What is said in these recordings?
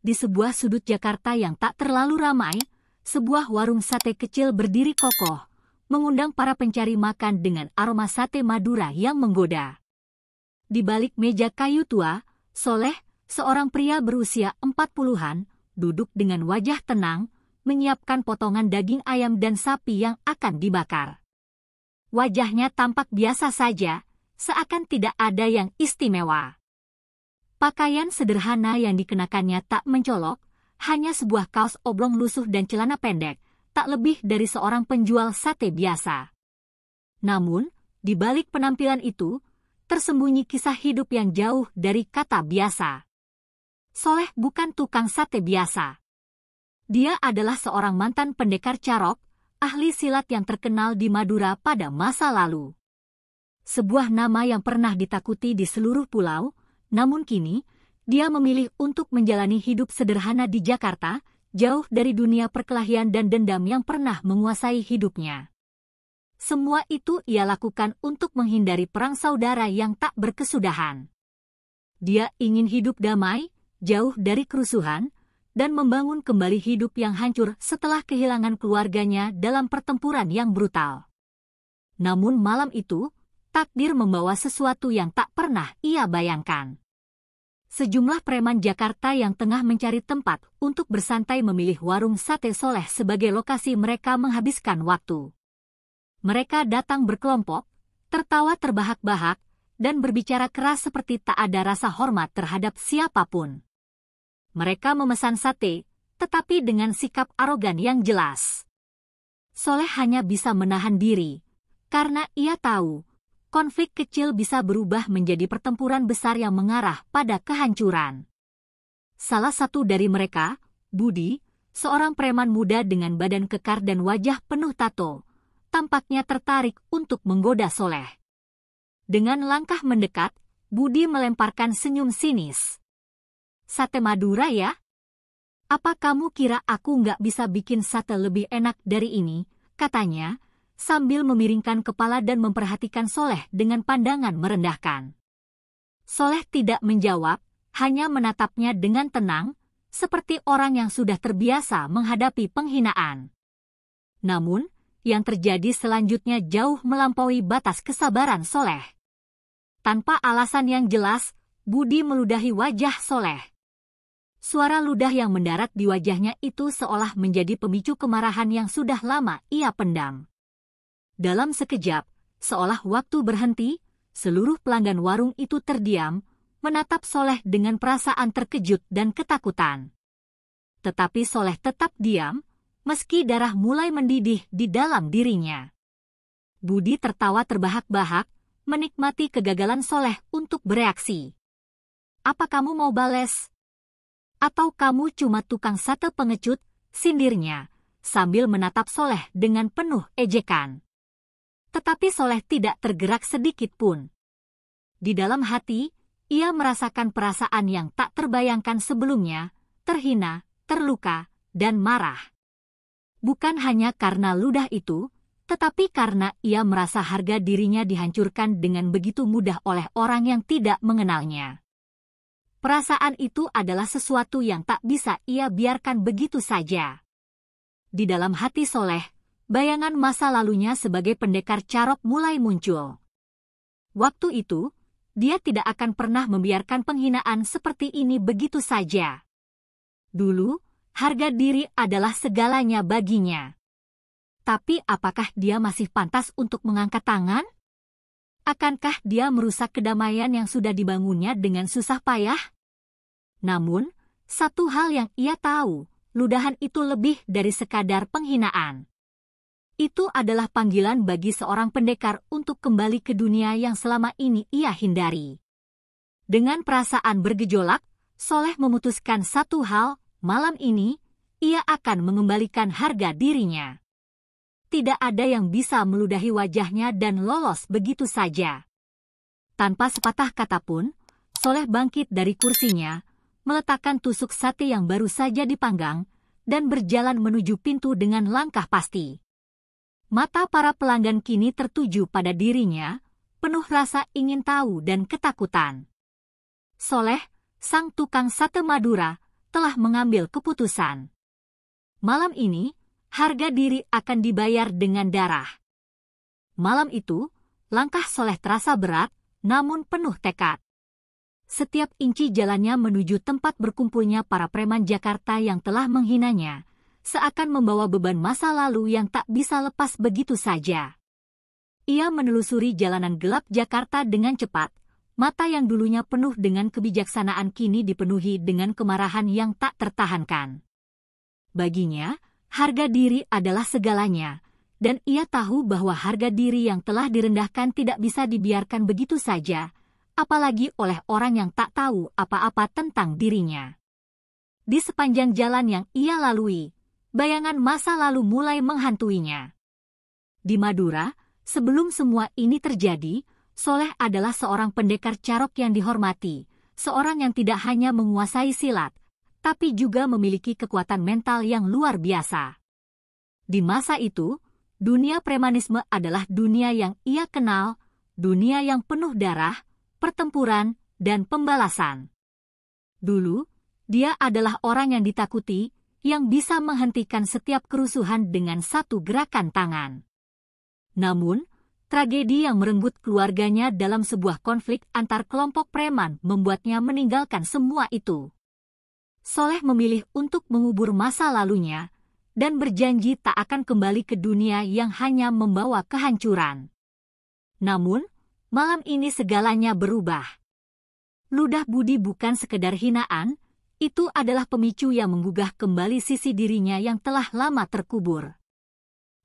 Di sebuah sudut Jakarta yang tak terlalu ramai, sebuah warung sate kecil berdiri kokoh, mengundang para pencari makan dengan aroma sate Madura yang menggoda. Di balik meja kayu tua, Soleh, seorang pria berusia 40-an, duduk dengan wajah tenang, menyiapkan potongan daging ayam dan sapi yang akan dibakar. Wajahnya tampak biasa saja, seakan tidak ada yang istimewa. Pakaian sederhana yang dikenakannya tak mencolok, hanya sebuah kaos oblong lusuh dan celana pendek, tak lebih dari seorang penjual sate biasa. Namun, di balik penampilan itu, tersembunyi kisah hidup yang jauh dari kata biasa. Soleh bukan tukang sate biasa. Dia adalah seorang mantan pendekar carok, ahli silat yang terkenal di Madura pada masa lalu. Sebuah nama yang pernah ditakuti di seluruh pulau, namun kini, dia memilih untuk menjalani hidup sederhana di Jakarta, jauh dari dunia perkelahian dan dendam yang pernah menguasai hidupnya. Semua itu ia lakukan untuk menghindari perang saudara yang tak berkesudahan. Dia ingin hidup damai, jauh dari kerusuhan, dan membangun kembali hidup yang hancur setelah kehilangan keluarganya dalam pertempuran yang brutal. Namun malam itu, takdir membawa sesuatu yang tak pernah ia bayangkan. Sejumlah preman Jakarta yang tengah mencari tempat untuk bersantai memilih warung sate Soleh sebagai lokasi mereka menghabiskan waktu. Mereka datang berkelompok, tertawa terbahak-bahak, dan berbicara keras seperti tak ada rasa hormat terhadap siapapun. Mereka memesan sate, tetapi dengan sikap arogan yang jelas. Soleh hanya bisa menahan diri, karena ia tahu, konflik kecil bisa berubah menjadi pertempuran besar yang mengarah pada kehancuran. Salah satu dari mereka, Budi, seorang preman muda dengan badan kekar dan wajah penuh tato, tampaknya tertarik untuk menggoda Soleh. Dengan langkah mendekat, Budi melemparkan senyum sinis. "Sate Madura ya? Apa kamu kira aku nggak bisa bikin sate lebih enak dari ini?" katanya, sambil memiringkan kepala dan memperhatikan Soleh dengan pandangan merendahkan. Soleh tidak menjawab, hanya menatapnya dengan tenang, seperti orang yang sudah terbiasa menghadapi penghinaan. Namun, yang terjadi selanjutnya jauh melampaui batas kesabaran Soleh. Tanpa alasan yang jelas, Budi meludahi wajah Soleh. Suara ludah yang mendarat di wajahnya itu seolah menjadi pemicu kemarahan yang sudah lama ia pendam. Dalam sekejap, seolah waktu berhenti, seluruh pelanggan warung itu terdiam, menatap Soleh dengan perasaan terkejut dan ketakutan. Tetapi Soleh tetap diam, meski darah mulai mendidih di dalam dirinya. Budi tertawa terbahak-bahak, menikmati kegagalan Soleh untuk bereaksi. "Apa kamu mau bales? Atau kamu cuma tukang sate pengecut?" sindirnya, sambil menatap Soleh dengan penuh ejekan. Tetapi Soleh tidak tergerak sedikit pun. Di dalam hati, ia merasakan perasaan yang tak terbayangkan sebelumnya, terhina, terluka, dan marah. Bukan hanya karena ludah itu, tetapi karena ia merasa harga dirinya dihancurkan dengan begitu mudah oleh orang yang tidak mengenalnya. Perasaan itu adalah sesuatu yang tak bisa ia biarkan begitu saja. Di dalam hati Soleh, bayangan masa lalunya sebagai pendekar carok mulai muncul. Waktu itu, dia tidak akan pernah membiarkan penghinaan seperti ini begitu saja. Dulu, harga diri adalah segalanya baginya. Tapi apakah dia masih pantas untuk mengangkat tangan? Akankah dia merusak kedamaian yang sudah dibangunnya dengan susah payah? Namun, satu hal yang ia tahu, ludahan itu lebih dari sekadar penghinaan. Itu adalah panggilan bagi seorang pendekar untuk kembali ke dunia yang selama ini ia hindari. Dengan perasaan bergejolak, Soleh memutuskan satu hal, malam ini, ia akan mengembalikan harga dirinya. Tidak ada yang bisa meludahi wajahnya dan lolos begitu saja. Tanpa sepatah kata pun, Soleh bangkit dari kursinya, meletakkan tusuk sate yang baru saja dipanggang, dan berjalan menuju pintu dengan langkah pasti. Mata para pelanggan kini tertuju pada dirinya, penuh rasa ingin tahu dan ketakutan. Soleh, sang tukang sate Madura, telah mengambil keputusan. Malam ini, harga diri akan dibayar dengan darah. Malam itu, langkah Soleh terasa berat, namun penuh tekad. Setiap inci jalannya menuju tempat berkumpulnya para preman Jakarta yang telah menghinanya, seakan membawa beban masa lalu yang tak bisa lepas begitu saja. Ia menelusuri jalanan gelap Jakarta dengan cepat, mata yang dulunya penuh dengan kebijaksanaan kini dipenuhi dengan kemarahan yang tak tertahankan. Baginya, harga diri adalah segalanya, dan ia tahu bahwa harga diri yang telah direndahkan tidak bisa dibiarkan begitu saja, apalagi oleh orang yang tak tahu apa-apa tentang dirinya. Di sepanjang jalan yang ia lalui, bayangan masa lalu mulai menghantuinya. Di Madura, sebelum semua ini terjadi, Soleh adalah seorang pendekar carok yang dihormati, seorang yang tidak hanya menguasai silat, tapi juga memiliki kekuatan mental yang luar biasa. Di masa itu, dunia premanisme adalah dunia yang ia kenal, dunia yang penuh darah, pertempuran, dan pembalasan. Dulu, dia adalah orang yang ditakuti, yang bisa menghentikan setiap kerusuhan dengan satu gerakan tangan. Namun, tragedi yang merenggut keluarganya dalam sebuah konflik antar kelompok preman membuatnya meninggalkan semua itu. Soleh memilih untuk mengubur masa lalunya, dan berjanji tak akan kembali ke dunia yang hanya membawa kehancuran. Namun, malam ini segalanya berubah. Ludah Budi bukan sekedar hinaan, itu adalah pemicu yang menggugah kembali sisi dirinya yang telah lama terkubur.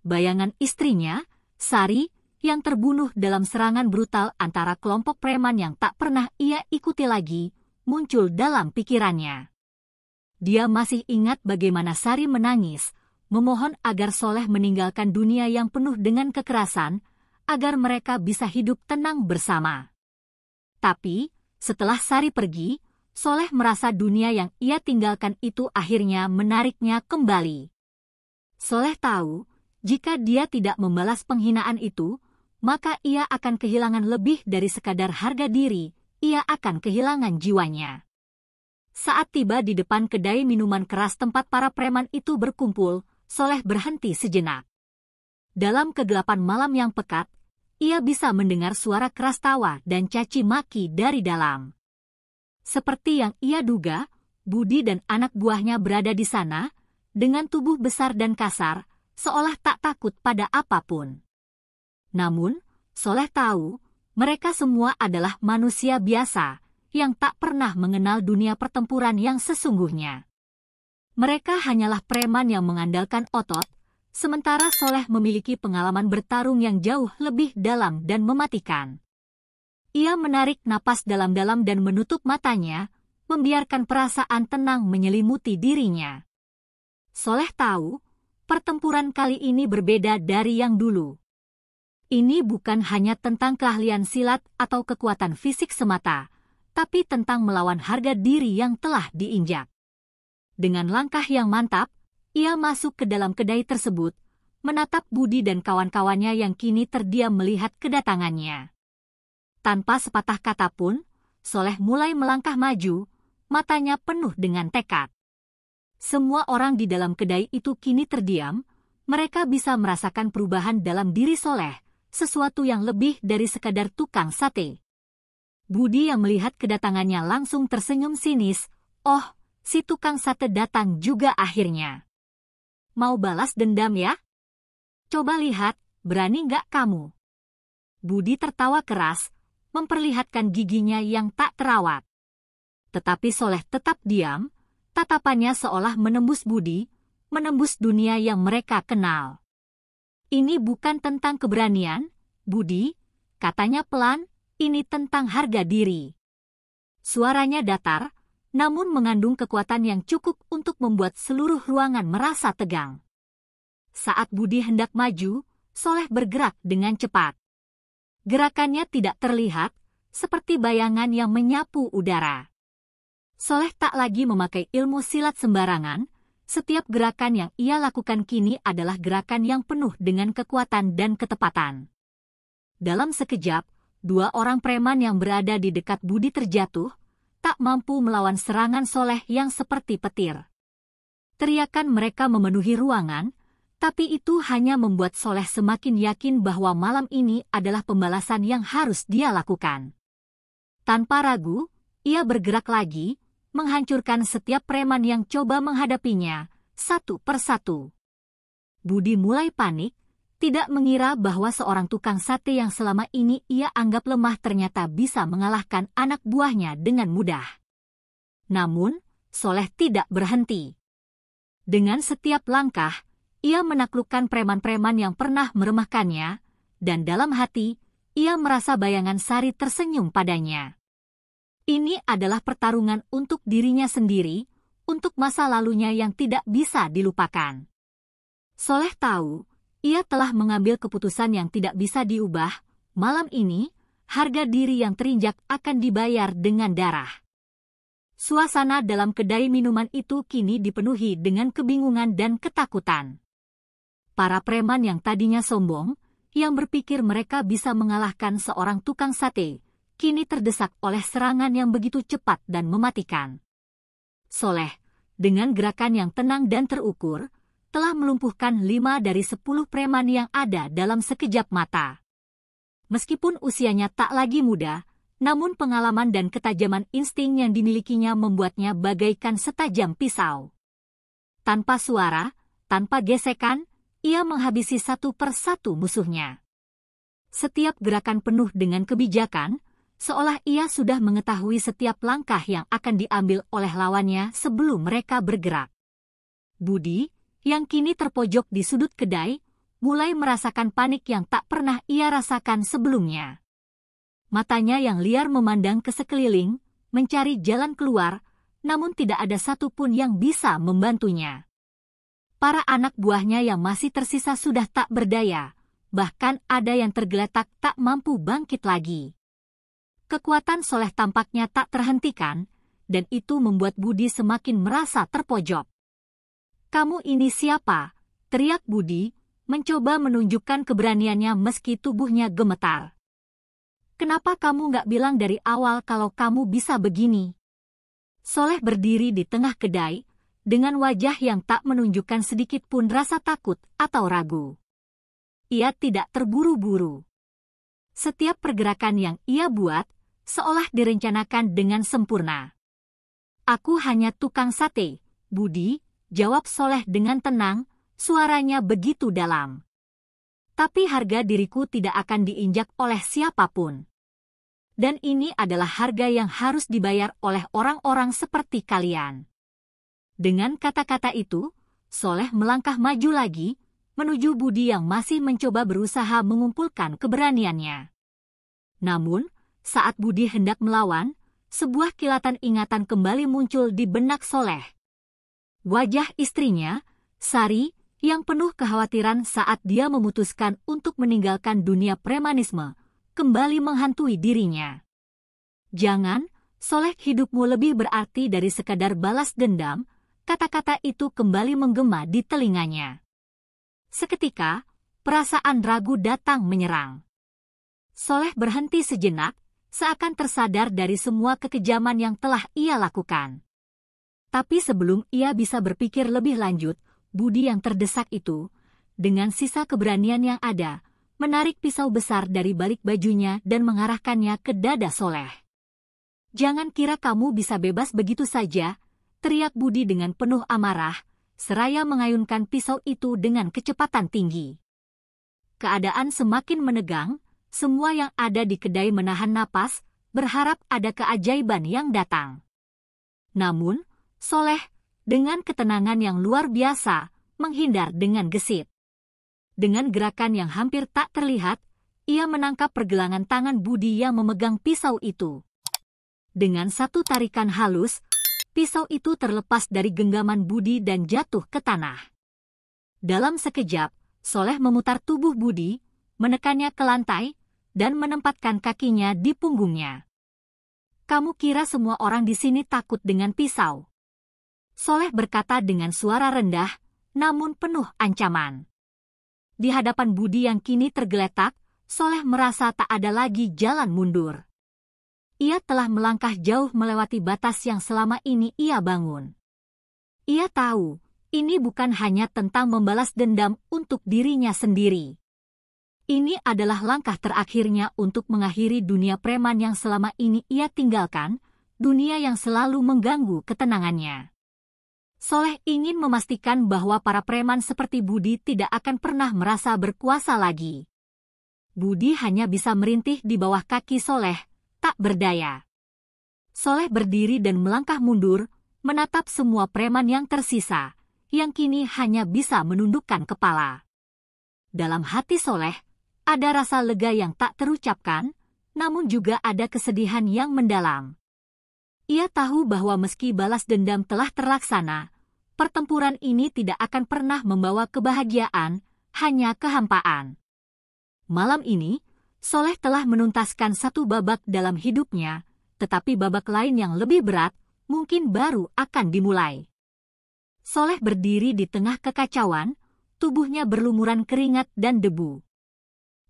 Bayangan istrinya, Sari, yang terbunuh dalam serangan brutal antara kelompok preman yang tak pernah ia ikuti lagi, muncul dalam pikirannya. Dia masih ingat bagaimana Sari menangis, memohon agar Soleh meninggalkan dunia yang penuh dengan kekerasan, agar mereka bisa hidup tenang bersama. Tapi, setelah Sari pergi, Soleh merasa dunia yang ia tinggalkan itu akhirnya menariknya kembali. Soleh tahu, jika dia tidak membalas penghinaan itu, maka ia akan kehilangan lebih dari sekadar harga diri, ia akan kehilangan jiwanya. Saat tiba di depan kedai minuman keras tempat para preman itu berkumpul, Soleh berhenti sejenak. Dalam kegelapan malam yang pekat, ia bisa mendengar suara keras tawa dan caci maki dari dalam. Seperti yang ia duga, Budi dan anak buahnya berada di sana, dengan tubuh besar dan kasar, seolah tak takut pada apapun. Namun, Soleh tahu, mereka semua adalah manusia biasa, yang tak pernah mengenal dunia pertempuran yang sesungguhnya. Mereka hanyalah preman yang mengandalkan otot, sementara Soleh memiliki pengalaman bertarung yang jauh lebih dalam dan mematikan. Ia menarik napas dalam-dalam dan menutup matanya, membiarkan perasaan tenang menyelimuti dirinya. Soleh tahu, pertempuran kali ini berbeda dari yang dulu. Ini bukan hanya tentang keahlian silat atau kekuatan fisik semata, tapi tentang melawan harga diri yang telah diinjak. Dengan langkah yang mantap, ia masuk ke dalam kedai tersebut, menatap Budi dan kawan-kawannya yang kini terdiam melihat kedatangannya. Tanpa sepatah kata pun, Soleh mulai melangkah maju, matanya penuh dengan tekad. Semua orang di dalam kedai itu kini terdiam, mereka bisa merasakan perubahan dalam diri Soleh, sesuatu yang lebih dari sekadar tukang sate. Budi yang melihat kedatangannya langsung tersenyum sinis, "Oh, si tukang sate datang juga akhirnya. Mau balas dendam ya? Coba lihat, berani nggak kamu?" Budi tertawa keras, memperlihatkan giginya yang tak terawat. Tetapi Soleh tetap diam, tatapannya seolah menembus Budi, menembus dunia yang mereka kenal. "Ini bukan tentang keberanian, Budi," katanya pelan, "ini tentang harga diri." Suaranya datar, namun mengandung kekuatan yang cukup untuk membuat seluruh ruangan merasa tegang. Saat Budi hendak maju, Soleh bergerak dengan cepat. Gerakannya tidak terlihat, seperti bayangan yang menyapu udara. Soleh tak lagi memakai ilmu silat sembarangan, setiap gerakan yang ia lakukan kini adalah gerakan yang penuh dengan kekuatan dan ketepatan. Dalam sekejap, dua orang preman yang berada di dekat Budi terjatuh, tak mampu melawan serangan Soleh yang seperti petir. Teriakan mereka memenuhi ruangan, tapi itu hanya membuat Soleh semakin yakin bahwa malam ini adalah pembalasan yang harus dia lakukan. Tanpa ragu, ia bergerak lagi, menghancurkan setiap preman yang coba menghadapinya, satu persatu. Budi mulai panik, tidak mengira bahwa seorang tukang sate yang selama ini ia anggap lemah ternyata bisa mengalahkan anak buahnya dengan mudah. Namun, Soleh tidak berhenti. Dengan setiap langkah, ia menaklukkan preman-preman yang pernah meremehkannya, dan dalam hati, ia merasa bayangan Sari tersenyum padanya. Ini adalah pertarungan untuk dirinya sendiri, untuk masa lalunya yang tidak bisa dilupakan. Soleh tahu, ia telah mengambil keputusan yang tidak bisa diubah. Malam ini, harga diri yang terinjak akan dibayar dengan darah. Suasana dalam kedai minuman itu kini dipenuhi dengan kebingungan dan ketakutan. Para preman yang tadinya sombong, yang berpikir mereka bisa mengalahkan seorang tukang sate, kini terdesak oleh serangan yang begitu cepat dan mematikan. Soleh, dengan gerakan yang tenang dan terukur, telah melumpuhkan 5 dari 10 preman yang ada dalam sekejap mata. Meskipun usianya tak lagi muda, namun pengalaman dan ketajaman insting yang dimilikinya membuatnya bagaikan setajam pisau. Tanpa suara, tanpa gesekan, ia menghabisi satu persatu musuhnya. Setiap gerakan penuh dengan kebijakan, seolah ia sudah mengetahui setiap langkah yang akan diambil oleh lawannya sebelum mereka bergerak. Budi, yang kini terpojok di sudut kedai, mulai merasakan panik yang tak pernah ia rasakan sebelumnya. Matanya yang liar memandang ke sekeliling, mencari jalan keluar, namun tidak ada satupun yang bisa membantunya. Para anak buahnya yang masih tersisa sudah tak berdaya, bahkan ada yang tergeletak tak mampu bangkit lagi. Kekuatan Soleh tampaknya tak terhentikan, dan itu membuat Budi semakin merasa terpojok. "Kamu ini siapa?" teriak Budi, mencoba menunjukkan keberaniannya meski tubuhnya gemetar. "Kenapa kamu nggak bilang dari awal kalau kamu bisa begini?" Soleh berdiri di tengah kedai, dengan wajah yang tak menunjukkan sedikit pun rasa takut atau ragu. Ia tidak terburu-buru. Setiap pergerakan yang ia buat, seolah direncanakan dengan sempurna. "Aku hanya tukang sate, Budi," jawab Soleh dengan tenang, suaranya begitu dalam. "Tapi harga diriku tidak akan diinjak oleh siapapun. Dan ini adalah harga yang harus dibayar oleh orang-orang seperti kalian." Dengan kata-kata itu, Soleh melangkah maju lagi, menuju Budi yang masih mencoba berusaha mengumpulkan keberaniannya. Namun, saat Budi hendak melawan, sebuah kilatan ingatan kembali muncul di benak Soleh. Wajah istrinya, Sari, yang penuh kekhawatiran saat dia memutuskan untuk meninggalkan dunia premanisme, kembali menghantui dirinya. "Jangan, Soleh, hidupmu lebih berarti dari sekadar balas dendam," kata-kata itu kembali menggema di telinganya. Seketika, perasaan ragu datang menyerang. Soleh berhenti sejenak, seakan tersadar dari semua kekejaman yang telah ia lakukan. Tapi sebelum ia bisa berpikir lebih lanjut, Budi yang terdesak itu, dengan sisa keberanian yang ada, menarik pisau besar dari balik bajunya dan mengarahkannya ke dada Soleh. "Jangan kira kamu bisa bebas begitu saja," teriak Budi dengan penuh amarah, seraya mengayunkan pisau itu dengan kecepatan tinggi. Keadaan semakin menegang, semua yang ada di kedai menahan napas, berharap ada keajaiban yang datang. Namun, Soleh, dengan ketenangan yang luar biasa, menghindar dengan gesit. Dengan gerakan yang hampir tak terlihat, ia menangkap pergelangan tangan Budi yang memegang pisau itu. Dengan satu tarikan halus, pisau itu terlepas dari genggaman Budi dan jatuh ke tanah. Dalam sekejap, Soleh memutar tubuh Budi, menekannya ke lantai, dan menempatkan kakinya di punggungnya. "Kamu kira semua orang di sini takut dengan pisau?" Soleh berkata dengan suara rendah, namun penuh ancaman. Di hadapan Budi yang kini tergeletak, Soleh merasa tak ada lagi jalan mundur. ia telah melangkah jauh melewati batas yang selama ini ia bangun. Ia tahu, ini bukan hanya tentang membalas dendam untuk dirinya sendiri. Ini adalah langkah terakhirnya untuk mengakhiri dunia preman yang selama ini ia tinggalkan, dunia yang selalu mengganggu ketenangannya. Soleh ingin memastikan bahwa para preman seperti Budi tidak akan pernah merasa berkuasa lagi. Budi hanya bisa merintih di bawah kaki Soleh, tak berdaya. Soleh berdiri dan melangkah mundur, menatap semua preman yang tersisa, yang kini hanya bisa menundukkan kepala. Dalam hati Soleh, ada rasa lega yang tak terucapkan, namun juga ada kesedihan yang mendalam. Ia tahu bahwa meski balas dendam telah terlaksana, pertempuran ini tidak akan pernah membawa kebahagiaan, hanya kehampaan. Malam ini, Soleh telah menuntaskan satu babak dalam hidupnya, tetapi babak lain yang lebih berat mungkin baru akan dimulai. Soleh berdiri di tengah kekacauan, tubuhnya berlumuran keringat dan debu.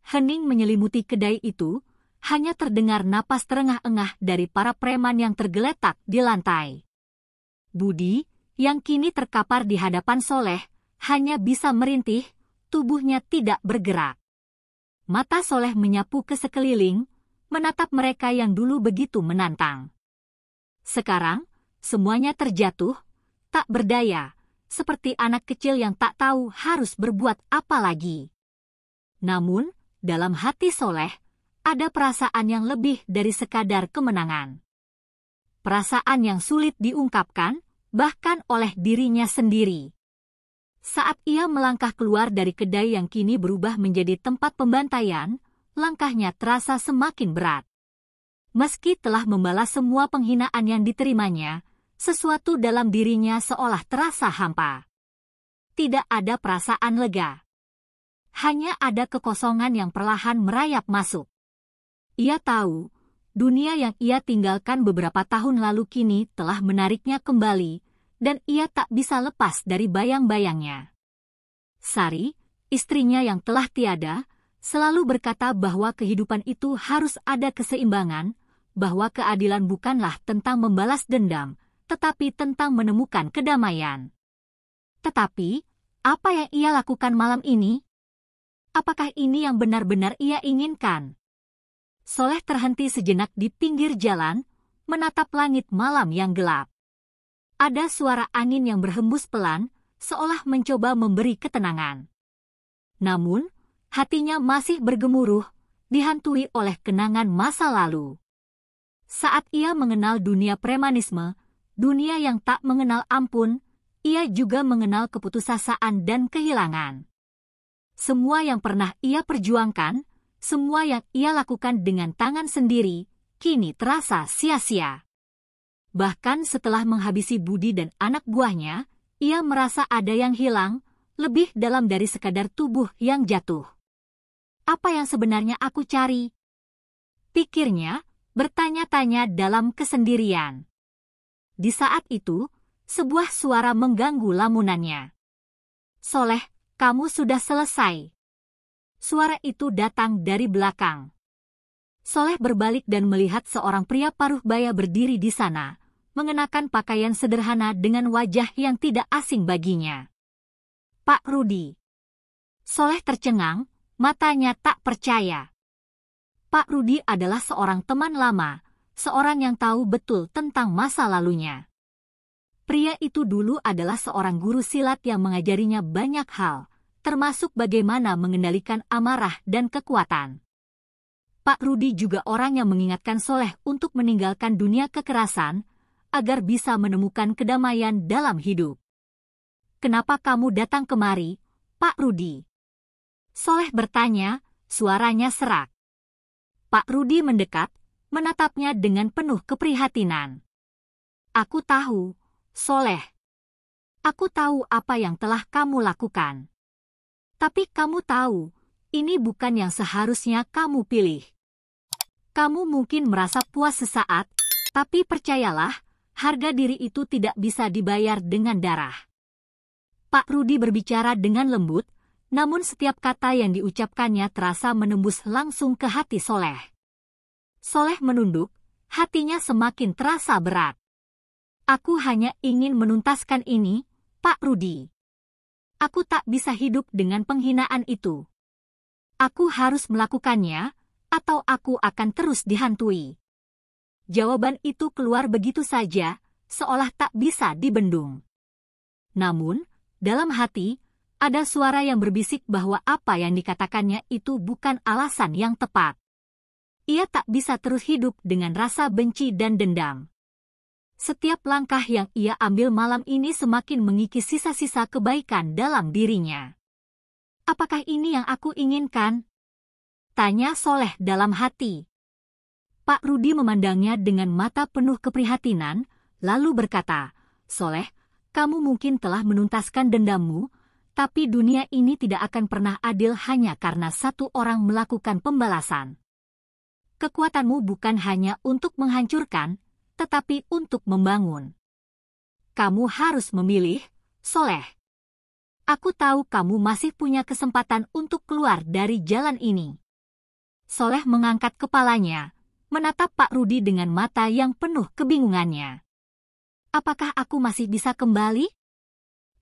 Hening menyelimuti kedai itu, hanya terdengar napas terengah-engah dari para preman yang tergeletak di lantai. Budi, yang kini terkapar di hadapan Soleh, hanya bisa merintih, tubuhnya tidak bergerak. Mata Soleh menyapu ke sekeliling, menatap mereka yang dulu begitu menantang. Sekarang, semuanya terjatuh, tak berdaya, seperti anak kecil yang tak tahu harus berbuat apa lagi. Namun, dalam hati Soleh, ada perasaan yang lebih dari sekadar kemenangan. Perasaan yang sulit diungkapkan, bahkan oleh dirinya sendiri. Saat ia melangkah keluar dari kedai yang kini berubah menjadi tempat pembantaian, langkahnya terasa semakin berat. Meski telah membalas semua penghinaan yang diterimanya, sesuatu dalam dirinya seolah terasa hampa. Tidak ada perasaan lega. Hanya ada kekosongan yang perlahan merayap masuk. Ia tahu, dunia yang ia tinggalkan beberapa tahun lalu kini telah menariknya kembali, dan ia tak bisa lepas dari bayang-bayangnya. Sari, istrinya yang telah tiada, selalu berkata bahwa kehidupan itu harus ada keseimbangan, bahwa keadilan bukanlah tentang membalas dendam, tetapi tentang menemukan kedamaian. Tetapi, apa yang ia lakukan malam ini? Apakah ini yang benar-benar ia inginkan? Soleh terhenti sejenak di pinggir jalan, menatap langit malam yang gelap. Ada suara angin yang berhembus pelan, seolah mencoba memberi ketenangan. Namun, hatinya masih bergemuruh, dihantui oleh kenangan masa lalu. Saat ia mengenal dunia premanisme, dunia yang tak mengenal ampun, ia juga mengenal keputusasaan dan kehilangan. Semua yang pernah ia perjuangkan, semua yang ia lakukan dengan tangan sendiri, kini terasa sia-sia. Bahkan setelah menghabisi Budi dan anak buahnya, ia merasa ada yang hilang, lebih dalam dari sekadar tubuh yang jatuh. Apa yang sebenarnya aku cari? Pikirnya, bertanya-tanya dalam kesendirian. Di saat itu, sebuah suara mengganggu lamunannya. Soleh, kamu sudah selesai. Suara itu datang dari belakang. Soleh berbalik dan melihat seorang pria paruh baya berdiri di sana, mengenakan pakaian sederhana dengan wajah yang tidak asing baginya. Pak Rudi. Soleh tercengang, matanya tak percaya. Pak Rudi adalah seorang teman lama, seorang yang tahu betul tentang masa lalunya. Pria itu dulu adalah seorang guru silat yang mengajarinya banyak hal, termasuk bagaimana mengendalikan amarah dan kekuatan. Pak Rudi juga orang yang mengingatkan Soleh untuk meninggalkan dunia kekerasan, agar bisa menemukan kedamaian dalam hidup. Kenapa kamu datang kemari, Pak Rudi? Soleh bertanya, suaranya serak. Pak Rudi mendekat, menatapnya dengan penuh keprihatinan. Aku tahu, Soleh. Aku tahu apa yang telah kamu lakukan. Tapi kamu tahu, ini bukan yang seharusnya kamu pilih. Kamu mungkin merasa puas sesaat, tapi percayalah, harga diri itu tidak bisa dibayar dengan darah. Pak Rudi berbicara dengan lembut, namun setiap kata yang diucapkannya terasa menembus langsung ke hati Soleh. Soleh menunduk, hatinya semakin terasa berat. Aku hanya ingin menuntaskan ini, Pak Rudi. Aku tak bisa hidup dengan penghinaan itu. Aku harus melakukannya, atau aku akan terus dihantui. Jawaban itu keluar begitu saja, seolah tak bisa dibendung. Namun, dalam hati, ada suara yang berbisik bahwa apa yang dikatakannya itu bukan alasan yang tepat. Ia tak bisa terus hidup dengan rasa benci dan dendam. Setiap langkah yang ia ambil malam ini semakin mengikis sisa-sisa kebaikan dalam dirinya. Apakah ini yang aku inginkan? Tanya Soleh dalam hati. Pak Rudi memandangnya dengan mata penuh keprihatinan, lalu berkata, Soleh, kamu mungkin telah menuntaskan dendammu, tapi dunia ini tidak akan pernah adil hanya karena satu orang melakukan pembalasan. Kekuatanmu bukan hanya untuk menghancurkan, tetapi untuk membangun. Kamu harus memilih, Soleh. Aku tahu kamu masih punya kesempatan untuk keluar dari jalan ini. Soleh mengangkat kepalanya, menatap Pak Rudi dengan mata yang penuh kebingungannya. Apakah aku masih bisa kembali?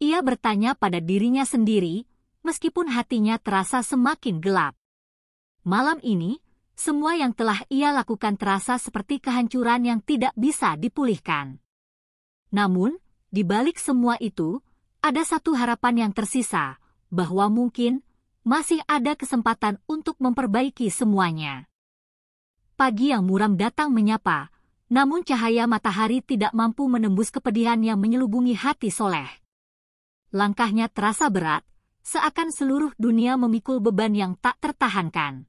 Ia bertanya pada dirinya sendiri, meskipun hatinya terasa semakin gelap. Malam ini, semua yang telah ia lakukan terasa seperti kehancuran yang tidak bisa dipulihkan. Namun, di balik semua itu, ada satu harapan yang tersisa, bahwa mungkin masih ada kesempatan untuk memperbaiki semuanya. Pagi yang muram datang menyapa, namun cahaya matahari tidak mampu menembus kepedihan yang menyelubungi hati Soleh. Langkahnya terasa berat, seakan seluruh dunia memikul beban yang tak tertahankan.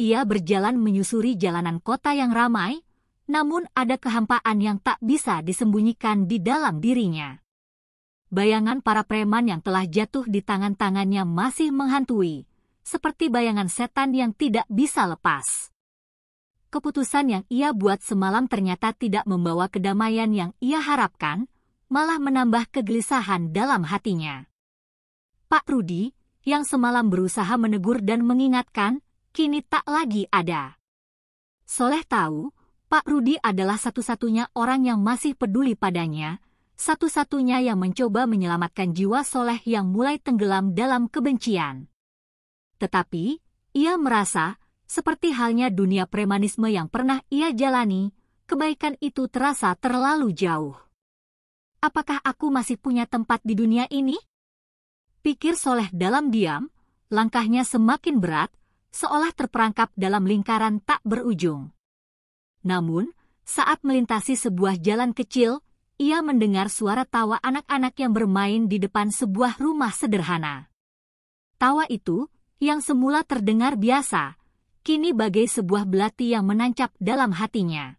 Ia berjalan menyusuri jalanan kota yang ramai, namun ada kehampaan yang tak bisa disembunyikan di dalam dirinya. Bayangan para preman yang telah jatuh di tangan-tangannya masih menghantui, seperti bayangan setan yang tidak bisa lepas. Keputusan yang ia buat semalam ternyata tidak membawa kedamaian yang ia harapkan, malah menambah kegelisahan dalam hatinya. Pak Rudi, yang semalam berusaha menegur dan mengingatkan, kini tak lagi ada. Soleh tahu, Pak Rudi adalah satu-satunya orang yang masih peduli padanya, satu-satunya yang mencoba menyelamatkan jiwa Soleh yang mulai tenggelam dalam kebencian. Tetapi, ia merasa, seperti halnya dunia premanisme yang pernah ia jalani, kebaikan itu terasa terlalu jauh. Apakah aku masih punya tempat di dunia ini? Pikir Soleh dalam diam, langkahnya semakin berat, seolah terperangkap dalam lingkaran tak berujung. Namun, saat melintasi sebuah jalan kecil, ia mendengar suara tawa anak-anak yang bermain di depan sebuah rumah sederhana. Tawa itu, yang semula terdengar biasa, kini bagai sebuah belati yang menancap dalam hatinya.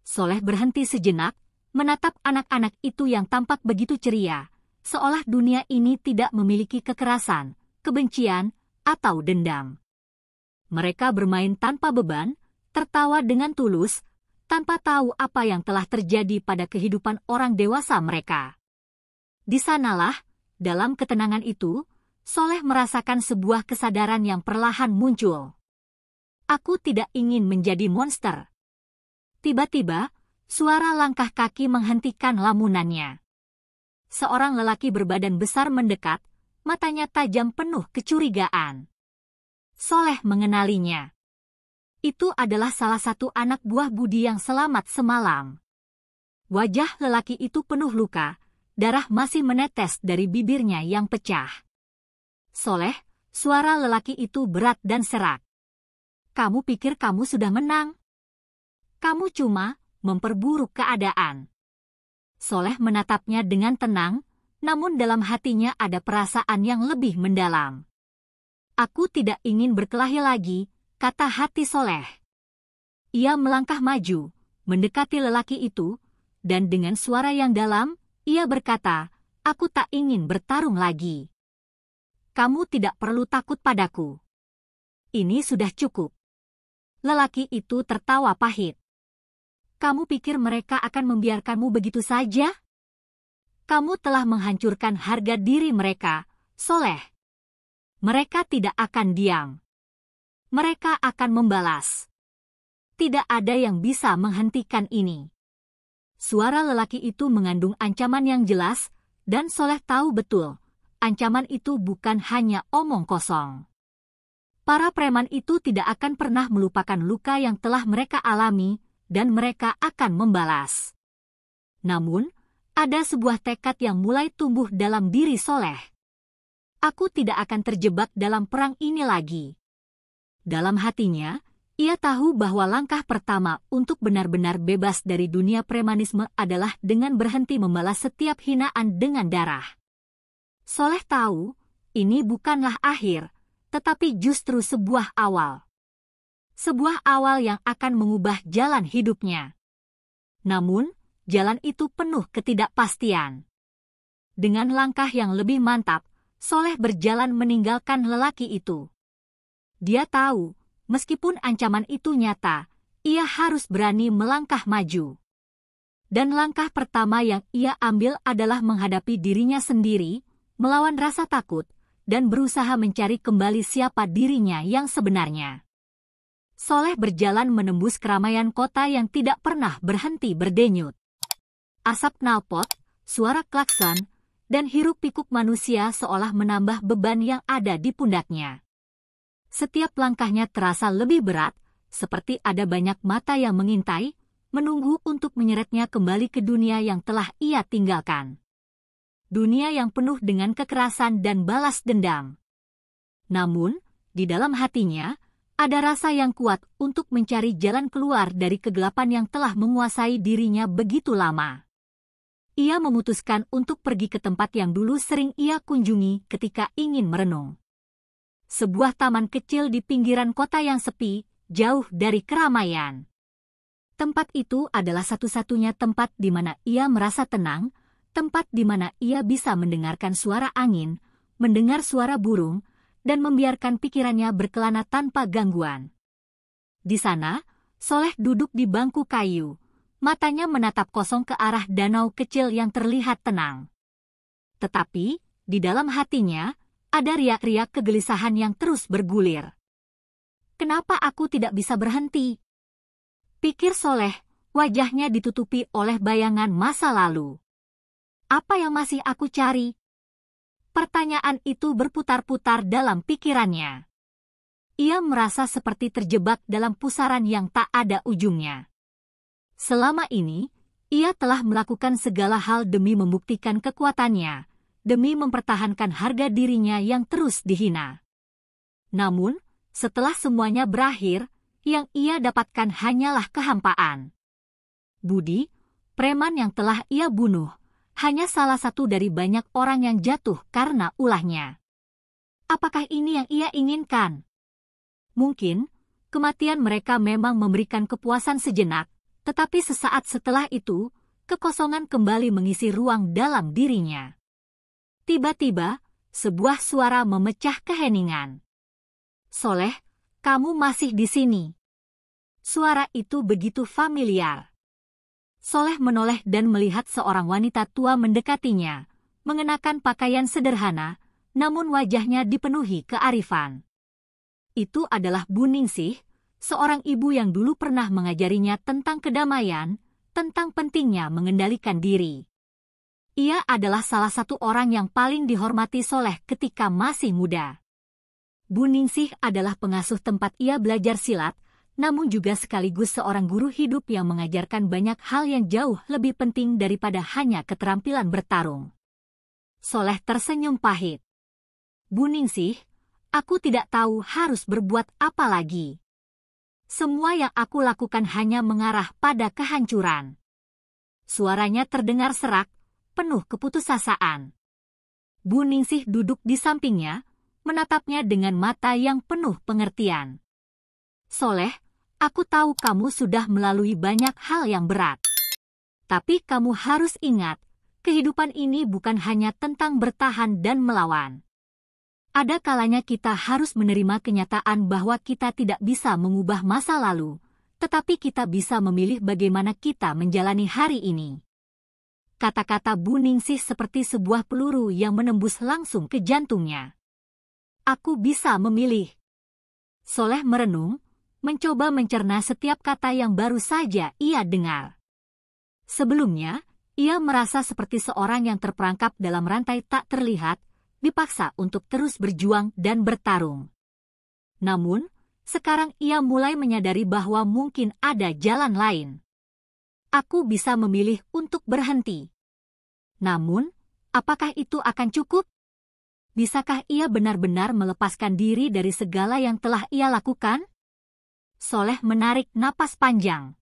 Soleh berhenti sejenak, menatap anak-anak itu yang tampak begitu ceria, seolah dunia ini tidak memiliki kekerasan, kebencian, atau dendam. Mereka bermain tanpa beban, tertawa dengan tulus, tanpa tahu apa yang telah terjadi pada kehidupan orang dewasa mereka. Di sanalah, dalam ketenangan itu, Soleh merasakan sebuah kesadaran yang perlahan muncul. Aku tidak ingin menjadi monster. Tiba-tiba, suara langkah kaki menghentikan lamunannya. Seorang lelaki berbadan besar mendekat, matanya tajam penuh kecurigaan. Soleh mengenalinya. Itu adalah salah satu anak buah Budi yang selamat semalam. Wajah lelaki itu penuh luka, darah masih menetes dari bibirnya yang pecah. Soleh, suara lelaki itu berat dan serak. Kamu pikir kamu sudah menang? Kamu cuma memperburuk keadaan. Soleh menatapnya dengan tenang, namun dalam hatinya ada perasaan yang lebih mendalam. Aku tidak ingin berkelahi lagi, kata hati Soleh. Ia melangkah maju, mendekati lelaki itu, dan dengan suara yang dalam, ia berkata, aku tak ingin bertarung lagi. Kamu tidak perlu takut padaku. Ini sudah cukup. Lelaki itu tertawa pahit. Kamu pikir mereka akan membiarkanmu begitu saja? Kamu telah menghancurkan harga diri mereka, Soleh. Mereka tidak akan diam. Mereka akan membalas. tidak ada yang bisa menghentikan ini. Suara lelaki itu mengandung ancaman yang jelas, dan Soleh tahu betul, ancaman itu bukan hanya omong kosong. Para preman itu tidak akan pernah melupakan luka yang telah mereka alami, dan mereka akan membalas. Namun, ada sebuah tekad yang mulai tumbuh dalam diri Soleh. Aku tidak akan terjebak dalam perang ini lagi. Dalam hatinya, ia tahu bahwa langkah pertama untuk benar-benar bebas dari dunia premanisme adalah dengan berhenti membalas setiap hinaan dengan darah. Soleh tahu, ini bukanlah akhir, tetapi justru sebuah awal. Sebuah awal yang akan mengubah jalan hidupnya. Namun, jalan itu penuh ketidakpastian. Dengan langkah yang lebih mantap, Soleh berjalan meninggalkan lelaki itu. Dia tahu, meskipun ancaman itu nyata, ia harus berani melangkah maju. Dan langkah pertama yang ia ambil adalah menghadapi dirinya sendiri, melawan rasa takut, dan berusaha mencari kembali siapa dirinya yang sebenarnya. Soleh berjalan menembus keramaian kota yang tidak pernah berhenti berdenyut. Asap knalpot, suara klakson, dan hiruk-pikuk manusia seolah menambah beban yang ada di pundaknya. Setiap langkahnya terasa lebih berat, seperti ada banyak mata yang mengintai, menunggu untuk menyeretnya kembali ke dunia yang telah ia tinggalkan. Dunia yang penuh dengan kekerasan dan balas dendam. Namun, di dalam hatinya, ada rasa yang kuat untuk mencari jalan keluar dari kegelapan yang telah menguasai dirinya begitu lama. Ia memutuskan untuk pergi ke tempat yang dulu sering ia kunjungi ketika ingin merenung. Sebuah taman kecil di pinggiran kota yang sepi, jauh dari keramaian. Tempat itu adalah satu-satunya tempat di mana ia merasa tenang, tempat di mana ia bisa mendengarkan suara angin, mendengar suara burung, dan membiarkan pikirannya berkelana tanpa gangguan. Di sana, Soleh duduk di bangku kayu, matanya menatap kosong ke arah danau kecil yang terlihat tenang. Tetapi, di dalam hatinya, ada riak-riak kegelisahan yang terus bergulir. Kenapa aku tidak bisa berhenti? Pikir Soleh, wajahnya ditutupi oleh bayangan masa lalu. Apa yang masih aku cari? Pertanyaan itu berputar-putar dalam pikirannya. Ia merasa seperti terjebak dalam pusaran yang tak ada ujungnya. Selama ini, ia telah melakukan segala hal demi membuktikan kekuatannya, demi mempertahankan harga dirinya yang terus dihina. Namun, setelah semuanya berakhir, yang ia dapatkan hanyalah kehampaan. Budi, preman yang telah ia bunuh, hanya salah satu dari banyak orang yang jatuh karena ulahnya. Apakah ini yang ia inginkan? Mungkin, kematian mereka memang memberikan kepuasan sejenak, tetapi sesaat setelah itu, kekosongan kembali mengisi ruang dalam dirinya. Tiba-tiba, sebuah suara memecah keheningan. Soleh, kamu masih di sini. Suara itu begitu familiar. Soleh menoleh dan melihat seorang wanita tua mendekatinya, mengenakan pakaian sederhana, namun wajahnya dipenuhi kearifan. Itu adalah Bu Ningsih, seorang ibu yang dulu pernah mengajarinya tentang kedamaian, tentang pentingnya mengendalikan diri. Ia adalah salah satu orang yang paling dihormati Soleh ketika masih muda. Bu Ningsih adalah pengasuh tempat ia belajar silat, namun juga sekaligus seorang guru hidup yang mengajarkan banyak hal yang jauh lebih penting daripada hanya keterampilan bertarung. Soleh tersenyum pahit. Bu Ningsih, aku tidak tahu harus berbuat apa lagi. Semua yang aku lakukan hanya mengarah pada kehancuran. Suaranya terdengar serak, penuh keputusasaan. Bu Ningsih duduk di sampingnya, menatapnya dengan mata yang penuh pengertian. Soleh, aku tahu kamu sudah melalui banyak hal yang berat. Tapi kamu harus ingat, kehidupan ini bukan hanya tentang bertahan dan melawan. Ada kalanya kita harus menerima kenyataan bahwa kita tidak bisa mengubah masa lalu, tetapi kita bisa memilih bagaimana kita menjalani hari ini. Kata-kata Bu Ningsih seperti sebuah peluru yang menembus langsung ke jantungnya. Aku bisa memilih. Soleh merenung, mencoba mencerna setiap kata yang baru saja ia dengar. Sebelumnya, ia merasa seperti seorang yang terperangkap dalam rantai tak terlihat, dipaksa untuk terus berjuang dan bertarung. Namun, sekarang ia mulai menyadari bahwa mungkin ada jalan lain. Aku bisa memilih untuk berhenti. Namun, apakah itu akan cukup? Bisakah ia benar-benar melepaskan diri dari segala yang telah ia lakukan? Soleh menarik napas panjang.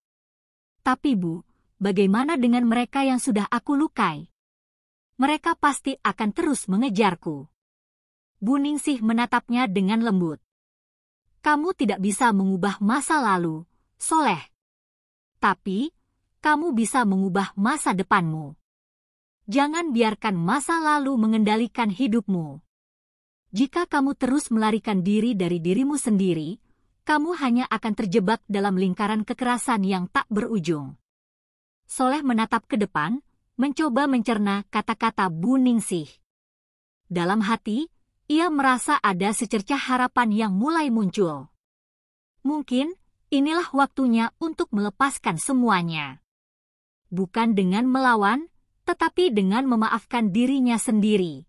Tapi Bu, bagaimana dengan mereka yang sudah aku lukai? Mereka pasti akan terus mengejarku. Bu Ningsih menatapnya dengan lembut. Kamu tidak bisa mengubah masa lalu, Soleh. Tapi, kamu bisa mengubah masa depanmu. Jangan biarkan masa lalu mengendalikan hidupmu. Jika kamu terus melarikan diri dari dirimu sendiri, kamu hanya akan terjebak dalam lingkaran kekerasan yang tak berujung. Soleh menatap ke depan, mencoba mencerna kata-kata Bu Ningsih. Dalam hati, ia merasa ada secercah harapan yang mulai muncul. Mungkin, inilah waktunya untuk melepaskan semuanya. Bukan dengan melawan, tetapi dengan memaafkan dirinya sendiri.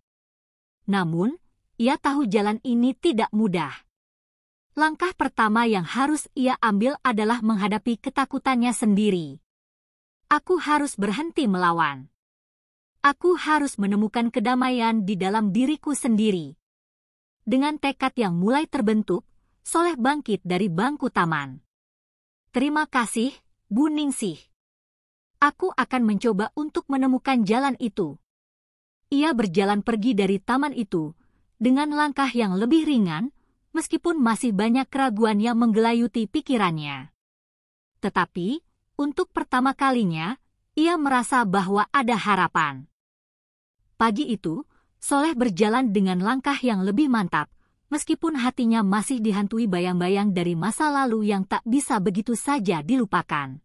Namun, ia tahu jalan ini tidak mudah. Langkah pertama yang harus ia ambil adalah menghadapi ketakutannya sendiri. Aku harus berhenti melawan. Aku harus menemukan kedamaian di dalam diriku sendiri. Dengan tekad yang mulai terbentuk, Soleh bangkit dari bangku taman. Terima kasih, Bu Ningsih. Aku akan mencoba untuk menemukan jalan itu. Ia berjalan pergi dari taman itu, dengan langkah yang lebih ringan, meskipun masih banyak keraguan yang menggelayuti pikirannya. Tetapi, untuk pertama kalinya, ia merasa bahwa ada harapan. Pagi itu, Soleh berjalan dengan langkah yang lebih mantap, meskipun hatinya masih dihantui bayang-bayang dari masa lalu yang tak bisa begitu saja dilupakan.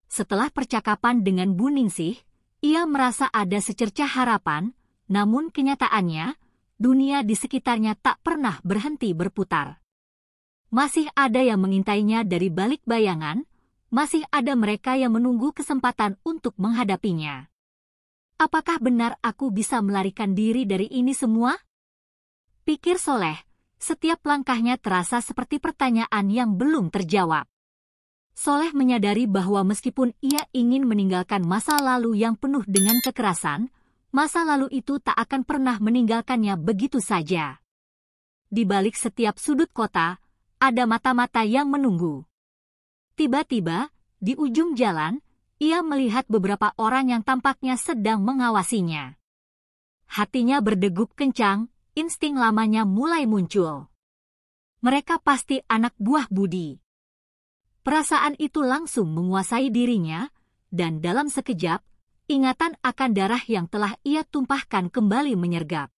Setelah percakapan dengan Bu Ningsih, ia merasa ada secercah harapan, namun kenyataannya, dunia di sekitarnya tak pernah berhenti berputar. Masih ada yang mengintainya dari balik bayangan, masih ada mereka yang menunggu kesempatan untuk menghadapinya. Apakah benar aku bisa melarikan diri dari ini semua? Pikir Soleh, setiap langkahnya terasa seperti pertanyaan yang belum terjawab. Soleh menyadari bahwa meskipun ia ingin meninggalkan masa lalu yang penuh dengan kekerasan, masa lalu itu tak akan pernah meninggalkannya begitu saja. Di balik setiap sudut kota, ada mata-mata yang menunggu. Tiba-tiba, di ujung jalan, ia melihat beberapa orang yang tampaknya sedang mengawasinya. Hatinya berdegup kencang, insting lamanya mulai muncul. Mereka pasti anak buah Budi. Perasaan itu langsung menguasai dirinya, dan dalam sekejap, ingatan akan darah yang telah ia tumpahkan kembali menyergap.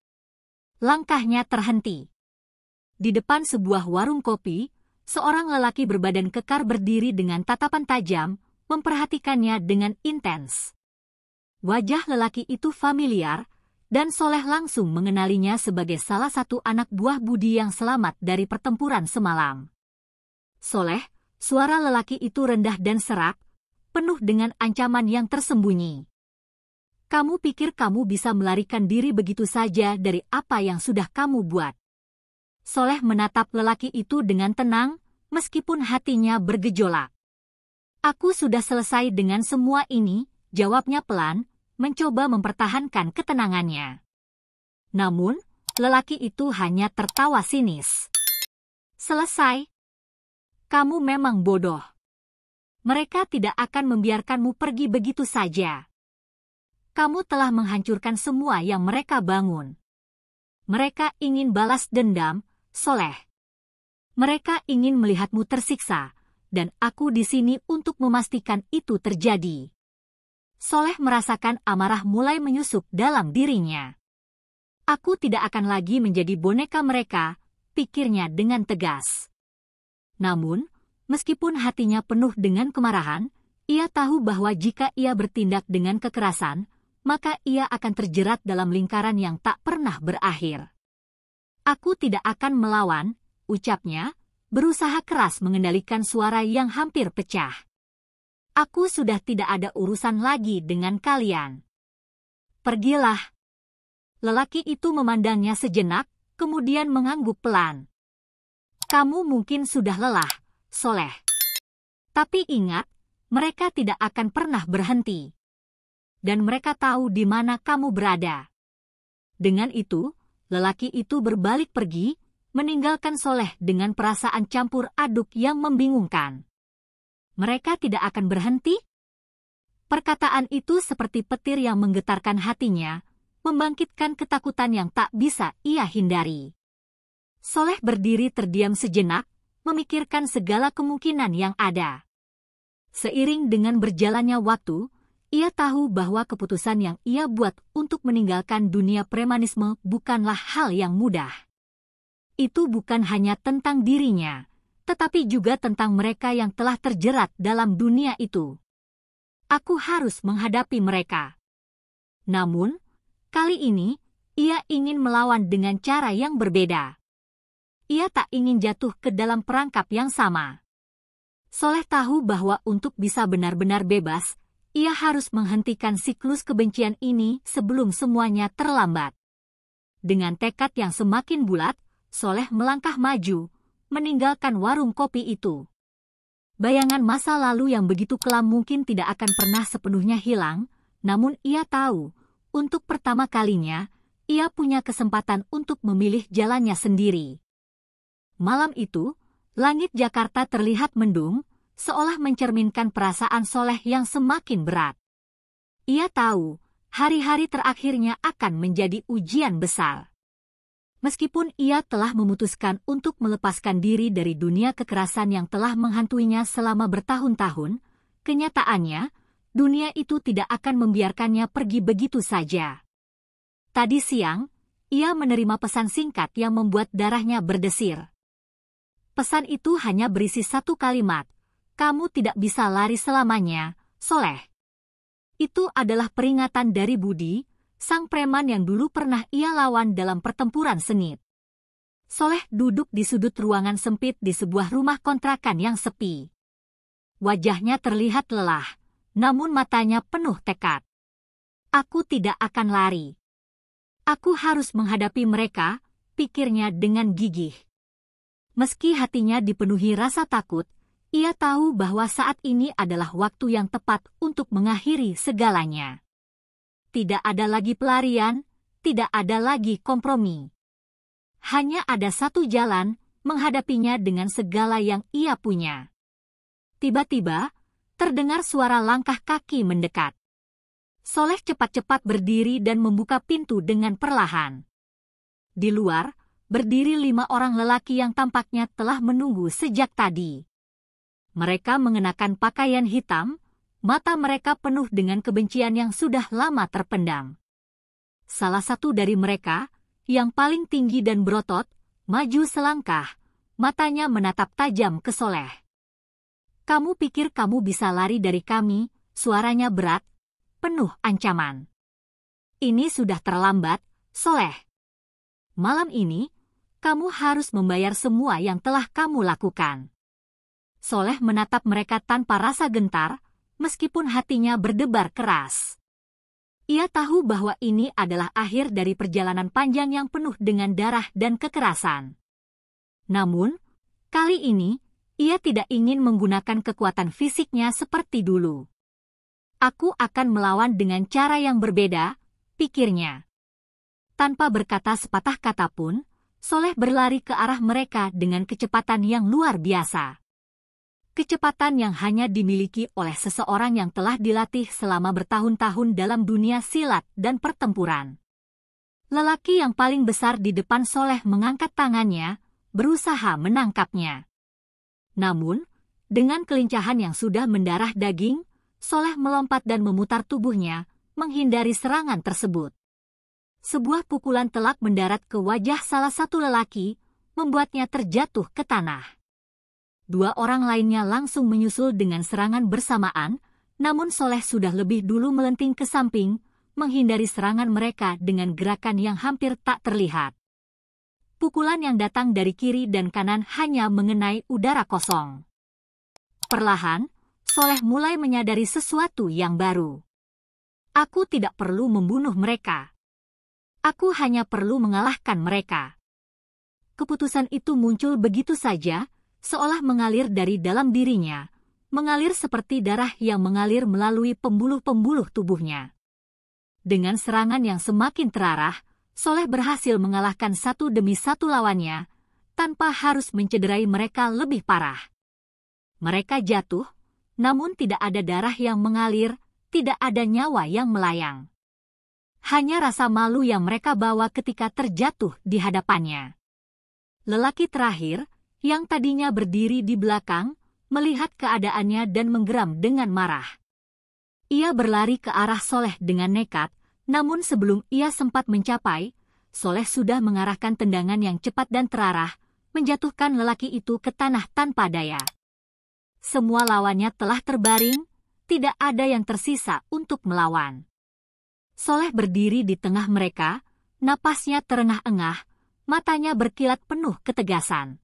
Langkahnya terhenti. Di depan sebuah warung kopi, seorang lelaki berbadan kekar berdiri dengan tatapan tajam, memperhatikannya dengan intens. Wajah lelaki itu familiar, dan Soleh langsung mengenalinya sebagai salah satu anak buah Budi yang selamat dari pertempuran semalam. Soleh, suara lelaki itu rendah dan serak, penuh dengan ancaman yang tersembunyi. Kamu pikir kamu bisa melarikan diri begitu saja dari apa yang sudah kamu buat? Soleh menatap lelaki itu dengan tenang, meskipun hatinya bergejolak. Aku sudah selesai dengan semua ini, jawabnya pelan, mencoba mempertahankan ketenangannya. Namun, lelaki itu hanya tertawa sinis. Selesai? Kamu memang bodoh. Mereka tidak akan membiarkanmu pergi begitu saja. Kamu telah menghancurkan semua yang mereka bangun. Mereka ingin balas dendam, Soleh. Mereka ingin melihatmu tersiksa, dan aku di sini untuk memastikan itu terjadi. Soleh merasakan amarah mulai menyusup dalam dirinya. Aku tidak akan lagi menjadi boneka mereka, pikirnya dengan tegas. Namun, meskipun hatinya penuh dengan kemarahan, ia tahu bahwa jika ia bertindak dengan kekerasan, maka ia akan terjerat dalam lingkaran yang tak pernah berakhir. Aku tidak akan melawan, ucapnya, berusaha keras mengendalikan suara yang hampir pecah. Aku sudah tidak ada urusan lagi dengan kalian. Pergilah. Lelaki itu memandangnya sejenak, kemudian mengangguk pelan. Kamu mungkin sudah lelah, Soleh. Tapi ingat, mereka tidak akan pernah berhenti. Dan mereka tahu di mana kamu berada. Dengan itu, lelaki itu berbalik pergi, meninggalkan Soleh dengan perasaan campur aduk yang membingungkan. Mereka tidak akan berhenti? Perkataan itu seperti petir yang menggetarkan hatinya, membangkitkan ketakutan yang tak bisa ia hindari. Soleh berdiri terdiam sejenak, memikirkan segala kemungkinan yang ada. Seiring dengan berjalannya waktu, ia tahu bahwa keputusan yang ia buat untuk meninggalkan dunia premanisme bukanlah hal yang mudah. Itu bukan hanya tentang dirinya, tetapi juga tentang mereka yang telah terjerat dalam dunia itu. Aku harus menghadapi mereka. Namun, kali ini, ia ingin melawan dengan cara yang berbeda. Ia tak ingin jatuh ke dalam perangkap yang sama. Soleh tahu bahwa untuk bisa benar-benar bebas, ia harus menghentikan siklus kebencian ini sebelum semuanya terlambat. Dengan tekad yang semakin bulat, Soleh melangkah maju, meninggalkan warung kopi itu. Bayangan masa lalu yang begitu kelam mungkin tidak akan pernah sepenuhnya hilang, namun ia tahu, untuk pertama kalinya, ia punya kesempatan untuk memilih jalannya sendiri. Malam itu, langit Jakarta terlihat mendung, seolah mencerminkan perasaan Soleh yang semakin berat. Ia tahu, hari-hari terakhirnya akan menjadi ujian besar. Meskipun ia telah memutuskan untuk melepaskan diri dari dunia kekerasan yang telah menghantuinya selama bertahun-tahun, kenyataannya, dunia itu tidak akan membiarkannya pergi begitu saja. Tadi siang, ia menerima pesan singkat yang membuat darahnya berdesir. Pesan itu hanya berisi satu kalimat, "Kamu tidak bisa lari selamanya, Soleh." Itu adalah peringatan dari Budi, sang preman yang dulu pernah ia lawan dalam pertempuran sengit. Soleh duduk di sudut ruangan sempit di sebuah rumah kontrakan yang sepi. Wajahnya terlihat lelah, namun matanya penuh tekad. Aku tidak akan lari. Aku harus menghadapi mereka, pikirnya dengan gigih. Meski hatinya dipenuhi rasa takut, ia tahu bahwa saat ini adalah waktu yang tepat untuk mengakhiri segalanya. Tidak ada lagi pelarian, tidak ada lagi kompromi. Hanya ada satu jalan, menghadapinya dengan segala yang ia punya. Tiba-tiba, terdengar suara langkah kaki mendekat. Soleh cepat-cepat berdiri dan membuka pintu dengan perlahan. Di luar, berdiri 5 orang lelaki yang tampaknya telah menunggu sejak tadi. Mereka mengenakan pakaian hitam, mata mereka penuh dengan kebencian yang sudah lama terpendam. Salah satu dari mereka, yang paling tinggi dan berotot, maju selangkah, matanya menatap tajam ke Soleh. "Kamu pikir kamu bisa lari dari kami?" Suaranya berat, penuh ancaman. "Ini sudah terlambat, Soleh. Malam ini, kamu harus membayar semua yang telah kamu lakukan." Soleh menatap mereka tanpa rasa gentar, meskipun hatinya berdebar keras. Ia tahu bahwa ini adalah akhir dari perjalanan panjang yang penuh dengan darah dan kekerasan. Namun, kali ini, ia tidak ingin menggunakan kekuatan fisiknya seperti dulu. "Aku akan melawan dengan cara yang berbeda," pikirnya. Tanpa berkata sepatah kata pun, Soleh berlari ke arah mereka dengan kecepatan yang luar biasa. Kecepatan yang hanya dimiliki oleh seseorang yang telah dilatih selama bertahun-tahun dalam dunia silat dan pertempuran. Lelaki yang paling besar di depan Soleh mengangkat tangannya, berusaha menangkapnya. Namun, dengan kelincahan yang sudah mendarah daging, Soleh melompat dan memutar tubuhnya, menghindari serangan tersebut. Sebuah pukulan telak mendarat ke wajah salah satu lelaki, membuatnya terjatuh ke tanah. 2 orang lainnya langsung menyusul dengan serangan bersamaan, namun Soleh sudah lebih dulu melenting ke samping, menghindari serangan mereka dengan gerakan yang hampir tak terlihat. pukulan yang datang dari kiri dan kanan hanya mengenai udara kosong. Perlahan, Soleh mulai menyadari sesuatu yang baru. Aku tidak perlu membunuh mereka. Aku hanya perlu mengalahkan mereka. Keputusan itu muncul begitu saja, seolah mengalir dari dalam dirinya, mengalir seperti darah yang mengalir melalui pembuluh-pembuluh tubuhnya. Dengan serangan yang semakin terarah, Soleh berhasil mengalahkan satu demi satu lawannya, tanpa harus mencederai mereka lebih parah. Mereka jatuh, namun tidak ada darah yang mengalir, tidak ada nyawa yang melayang. Hanya rasa malu yang mereka bawa ketika terjatuh di hadapannya. Lelaki terakhir, yang tadinya berdiri di belakang, melihat keadaannya dan menggeram dengan marah. Ia berlari ke arah Soleh dengan nekat, namun sebelum ia sempat mencapai, Soleh sudah mengarahkan tendangan yang cepat dan terarah, menjatuhkan lelaki itu ke tanah tanpa daya. Semua lawannya telah terbaring, tidak ada yang tersisa untuk melawan. Soleh berdiri di tengah mereka, napasnya terengah-engah, matanya berkilat penuh ketegasan.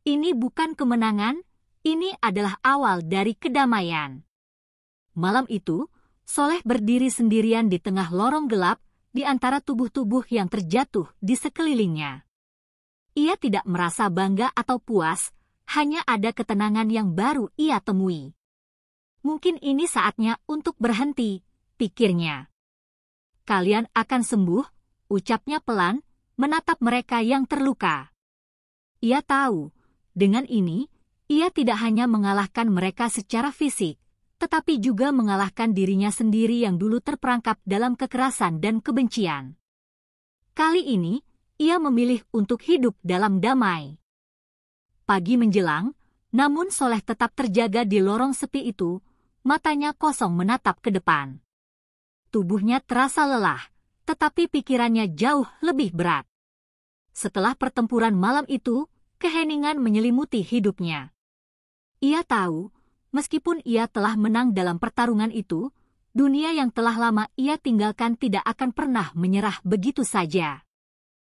Ini bukan kemenangan, ini adalah awal dari kedamaian. Malam itu, Soleh berdiri sendirian di tengah lorong gelap, di antara tubuh-tubuh yang terjatuh di sekelilingnya. Ia tidak merasa bangga atau puas, hanya ada ketenangan yang baru ia temui. Mungkin ini saatnya untuk berhenti, pikirnya. Kalian akan sembuh, ucapnya pelan, menatap mereka yang terluka. Ia tahu, dengan ini, ia tidak hanya mengalahkan mereka secara fisik, tetapi juga mengalahkan dirinya sendiri yang dulu terperangkap dalam kekerasan dan kebencian. Kali ini, ia memilih untuk hidup dalam damai. Pagi menjelang, namun Soleh tetap terjaga di lorong sepi itu, matanya kosong menatap ke depan. Tubuhnya terasa lelah, tetapi pikirannya jauh lebih berat. Setelah pertempuran malam itu, keheningan menyelimuti hidupnya. Ia tahu, meskipun ia telah menang dalam pertarungan itu, dunia yang telah lama ia tinggalkan tidak akan pernah menyerah begitu saja.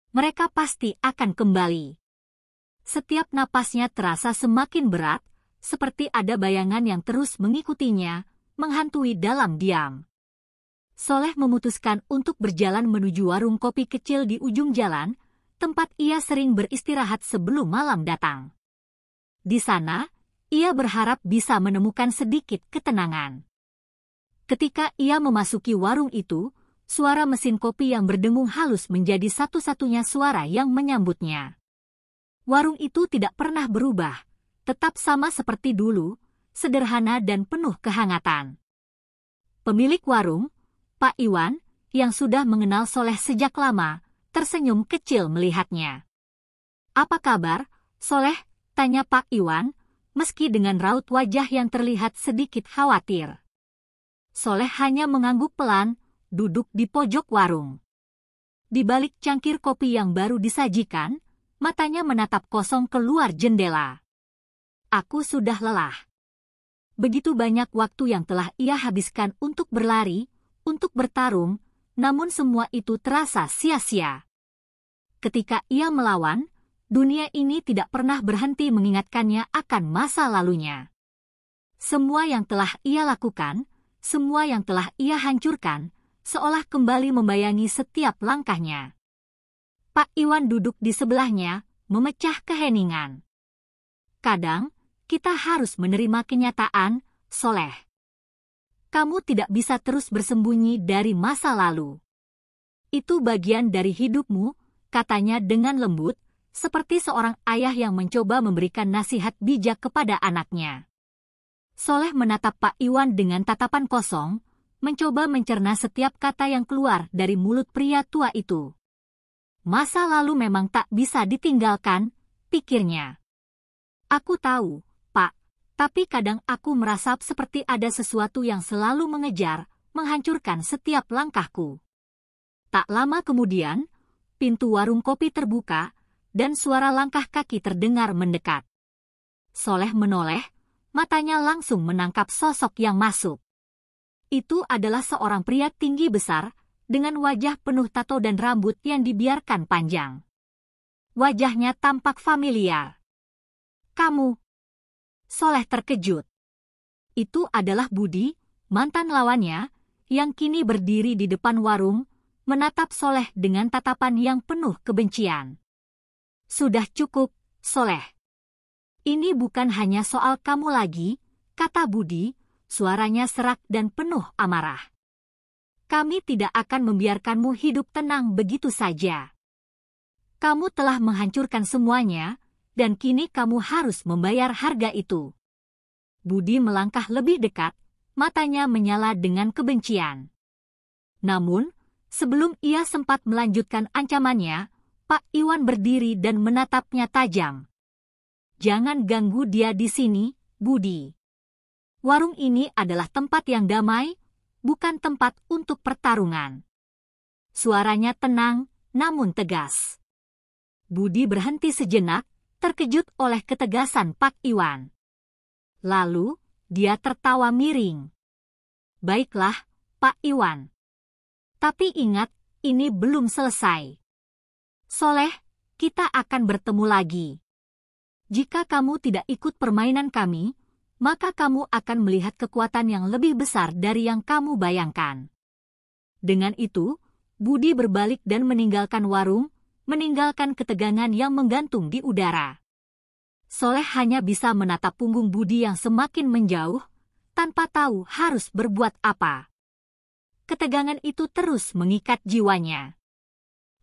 Mereka pasti akan kembali. Setiap napasnya terasa semakin berat, seperti ada bayangan yang terus mengikutinya, menghantui dalam diam. Soleh memutuskan untuk berjalan menuju warung kopi kecil di ujung jalan, tempat ia sering beristirahat sebelum malam datang. Di sana, ia berharap bisa menemukan sedikit ketenangan. Ketika ia memasuki warung itu, suara mesin kopi yang berdengung halus menjadi satu-satunya suara yang menyambutnya. Warung itu tidak pernah berubah, tetap sama seperti dulu, sederhana dan penuh kehangatan. Pemilik warung, Pak Iwan, yang sudah mengenal Soleh sejak lama, tersenyum kecil melihatnya. "Apa kabar, Soleh?" tanya Pak Iwan, meski dengan raut wajah yang terlihat sedikit khawatir. Soleh hanya mengangguk pelan, duduk di pojok warung. Di balik cangkir kopi yang baru disajikan, matanya menatap kosong keluar jendela. "Aku sudah lelah. Begitu banyak waktu yang telah ia habiskan untuk berlari, untuk bertarung, namun semua itu terasa sia-sia. Ketika ia melawan, dunia ini tidak pernah berhenti mengingatkannya akan masa lalunya. Semua yang telah ia lakukan, semua yang telah ia hancurkan, seolah kembali membayangi setiap langkahnya." Pak Iwan duduk di sebelahnya, memecah keheningan. "Kadang, kita harus menerima kenyataan, Soleh. Kamu tidak bisa terus bersembunyi dari masa lalu. Itu bagian dari hidupmu," katanya dengan lembut, seperti seorang ayah yang mencoba memberikan nasihat bijak kepada anaknya. Soleh menatap Pak Iwan dengan tatapan kosong, mencoba mencerna setiap kata yang keluar dari mulut pria tua itu. Masa lalu memang tak bisa ditinggalkan, pikirnya. "Aku tahu, Pak, tapi kadang aku merasa seperti ada sesuatu yang selalu mengejar, menghancurkan setiap langkahku." Tak lama kemudian, pintu warung kopi terbuka, dan suara langkah kaki terdengar mendekat. Soleh menoleh, matanya langsung menangkap sosok yang masuk. Itu adalah seorang pria tinggi besar, dengan wajah penuh tato dan rambut yang dibiarkan panjang. Wajahnya tampak familiar. Kamu? Soleh terkejut. Itu adalah Budi, mantan lawannya, yang kini berdiri di depan warung, menatap Soleh dengan tatapan yang penuh kebencian. Sudah cukup, Soleh. Ini bukan hanya soal kamu lagi, kata Budi, suaranya serak dan penuh amarah. Kami tidak akan membiarkanmu hidup tenang begitu saja. Kamu telah menghancurkan semuanya, dan kini kamu harus membayar harga itu. Budi melangkah lebih dekat, matanya menyala dengan kebencian. Namun, sebelum ia sempat melanjutkan ancamannya, Pak Iwan berdiri dan menatapnya tajam. Jangan ganggu dia di sini, Budi. Warung ini adalah tempat yang damai, bukan tempat untuk pertarungan. Suaranya tenang, namun tegas. Budi berhenti sejenak, terkejut oleh ketegasan Pak Iwan. Lalu, dia tertawa miring. Baiklah, Pak Iwan. Tapi ingat, ini belum selesai. Soleh, kita akan bertemu lagi. Jika kamu tidak ikut permainan kami, maka kamu akan melihat kekuatan yang lebih besar dari yang kamu bayangkan. Dengan itu, Budi berbalik dan meninggalkan warung, meninggalkan ketegangan yang menggantung di udara. Soleh hanya bisa menatap punggung Budi yang semakin menjauh, tanpa tahu harus berbuat apa. Ketegangan itu terus mengikat jiwanya.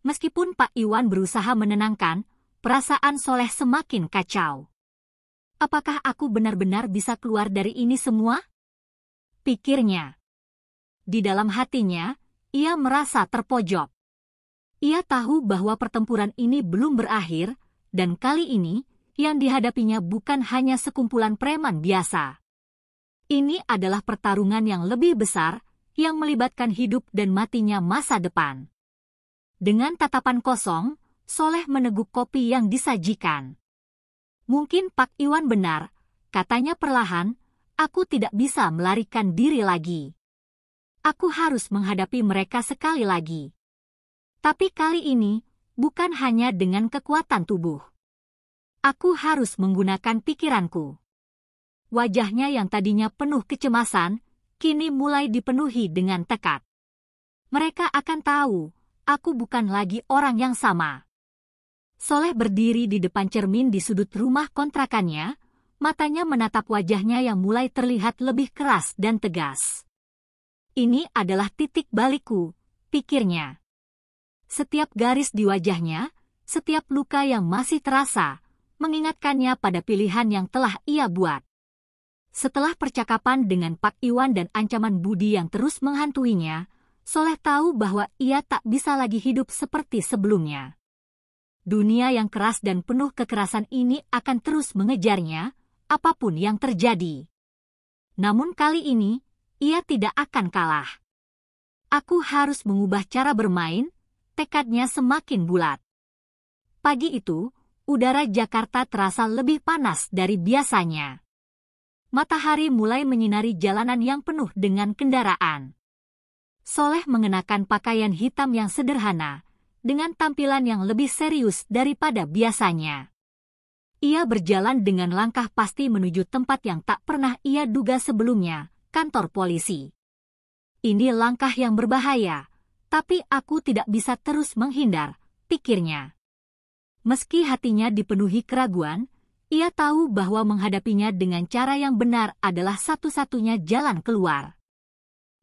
Meskipun Pak Iwan berusaha menenangkan, perasaan Soleh semakin kacau. Apakah aku benar-benar bisa keluar dari ini semua? Pikirnya. Di dalam hatinya, ia merasa terpojok. Ia tahu bahwa pertempuran ini belum berakhir, dan kali ini, yang dihadapinya bukan hanya sekumpulan preman biasa. Ini adalah pertarungan yang lebih besar, yang melibatkan hidup dan matinya masa depan. Dengan tatapan kosong, Soleh meneguk kopi yang disajikan. Mungkin Pak Iwan benar, katanya perlahan, aku tidak bisa melarikan diri lagi. Aku harus menghadapi mereka sekali lagi. Tapi kali ini, bukan hanya dengan kekuatan tubuh. Aku harus menggunakan pikiranku. Wajahnya yang tadinya penuh kecemasan, kini mulai dipenuhi dengan tekad. Mereka akan tahu, aku bukan lagi orang yang sama. Soleh berdiri di depan cermin di sudut rumah kontrakannya, matanya menatap wajahnya yang mulai terlihat lebih keras dan tegas. Ini adalah titik balikku, pikirnya. Setiap garis di wajahnya, setiap luka yang masih terasa, mengingatkannya pada pilihan yang telah ia buat. Setelah percakapan dengan Pak Iwan dan ancaman Budi yang terus menghantuinya, Soleh tahu bahwa ia tak bisa lagi hidup seperti sebelumnya. Dunia yang keras dan penuh kekerasan ini akan terus mengejarnya, apapun yang terjadi. Namun kali ini, ia tidak akan kalah. Aku harus mengubah cara bermain, tekadnya semakin bulat. Pagi itu, udara Jakarta terasa lebih panas dari biasanya. Matahari mulai menyinari jalanan yang penuh dengan kendaraan. Soleh mengenakan pakaian hitam yang sederhana, dengan tampilan yang lebih serius daripada biasanya. Ia berjalan dengan langkah pasti menuju tempat yang tak pernah ia duga sebelumnya, kantor polisi. Ini langkah yang berbahaya, tapi aku tidak bisa terus menghindar, pikirnya. Meski hatinya dipenuhi keraguan, ia tahu bahwa menghadapinya dengan cara yang benar adalah satu-satunya jalan keluar.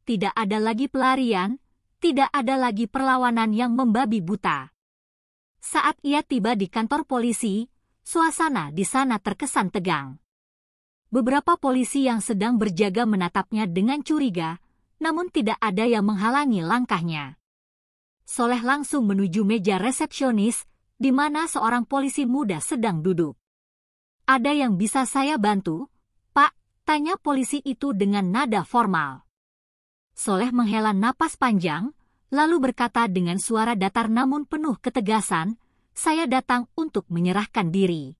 Tidak ada lagi pelarian, tidak ada lagi perlawanan yang membabi buta. Saat ia tiba di kantor polisi, suasana di sana terkesan tegang. Beberapa polisi yang sedang berjaga menatapnya dengan curiga, namun tidak ada yang menghalangi langkahnya. Soleh langsung menuju meja resepsionis, di mana seorang polisi muda sedang duduk. "Ada yang bisa saya bantu, Pak?" tanya polisi itu dengan nada formal. Soleh menghela napas panjang, lalu berkata dengan suara datar namun penuh ketegasan, "Saya datang untuk menyerahkan diri.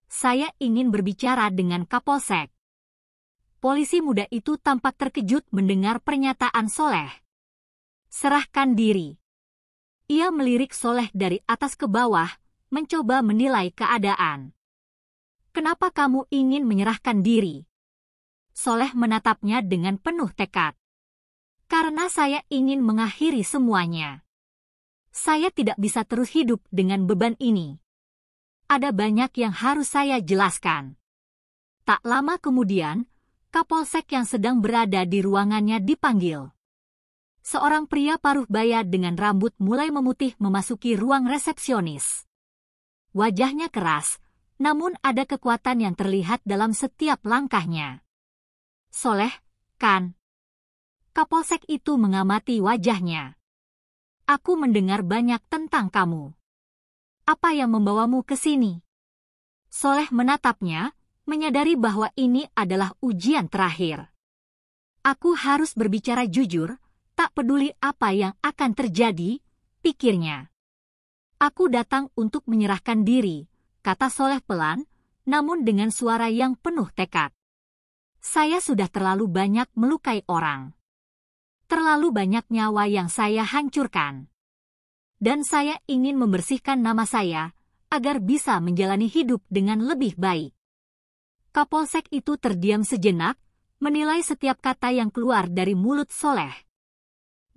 Saya ingin berbicara dengan Kapolsek." Polisi muda itu tampak terkejut mendengar pernyataan Soleh. "Serahkan diri." Ia melirik Soleh dari atas ke bawah, mencoba menilai keadaan. Kenapa kamu ingin menyerahkan diri? Soleh menatapnya dengan penuh tekad. Karena saya ingin mengakhiri semuanya. Saya tidak bisa terus hidup dengan beban ini. Ada banyak yang harus saya jelaskan. Tak lama kemudian, Kapolsek yang sedang berada di ruangannya dipanggil. Seorang pria paruh baya dengan rambut mulai memutih memasuki ruang resepsionis. Wajahnya keras, namun ada kekuatan yang terlihat dalam setiap langkahnya. Soleh, kan? Kapolsek itu mengamati wajahnya. Aku mendengar banyak tentang kamu. Apa yang membawamu ke sini? Soleh menatapnya, menyadari bahwa ini adalah ujian terakhir. Aku harus berbicara jujur, tak peduli apa yang akan terjadi, pikirnya. Aku datang untuk menyerahkan diri, kata Soleh pelan, namun dengan suara yang penuh tekad. Saya sudah terlalu banyak melukai orang. Terlalu banyak nyawa yang saya hancurkan. Dan saya ingin membersihkan nama saya, agar bisa menjalani hidup dengan lebih baik. Kapolsek itu terdiam sejenak, menilai setiap kata yang keluar dari mulut Soleh.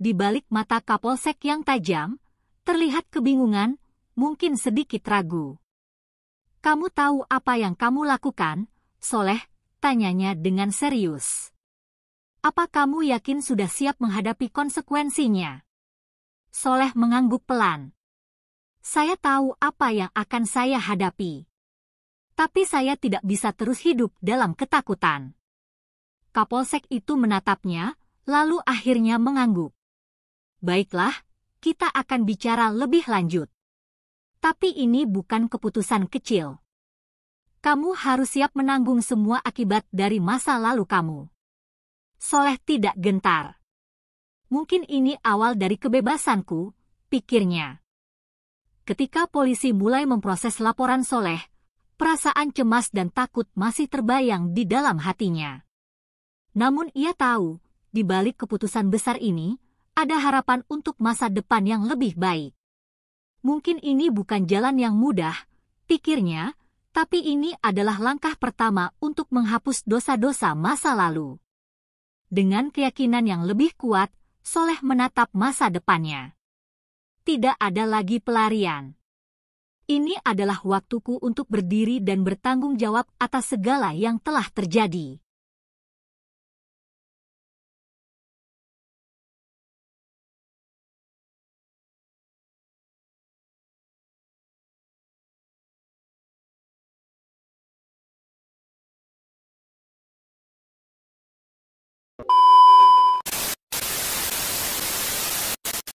Di balik mata Kapolsek yang tajam, terlihat kebingungan, mungkin sedikit ragu. Kamu tahu apa yang kamu lakukan, Soleh? Tanyanya dengan serius. Apa kamu yakin sudah siap menghadapi konsekuensinya? Soleh mengangguk pelan. Saya tahu apa yang akan saya hadapi. Tapi saya tidak bisa terus hidup dalam ketakutan. Kapolsek itu menatapnya, lalu akhirnya mengangguk. Baiklah, kita akan bicara lebih lanjut. Tapi ini bukan keputusan kecil. Kamu harus siap menanggung semua akibat dari masa lalu kamu. Soleh tidak gentar. Mungkin ini awal dari kebebasanku, pikirnya. Ketika polisi mulai memproses laporan Soleh, perasaan cemas dan takut masih terbayang di dalam hatinya. Namun ia tahu, di balik keputusan besar ini, ada harapan untuk masa depan yang lebih baik. Mungkin ini bukan jalan yang mudah, pikirnya, tapi ini adalah langkah pertama untuk menghapus dosa-dosa masa lalu. Dengan keyakinan yang lebih kuat, Soleh menatap masa depannya. Tidak ada lagi pelarian. Ini adalah waktuku untuk berdiri dan bertanggung jawab atas segala yang telah terjadi.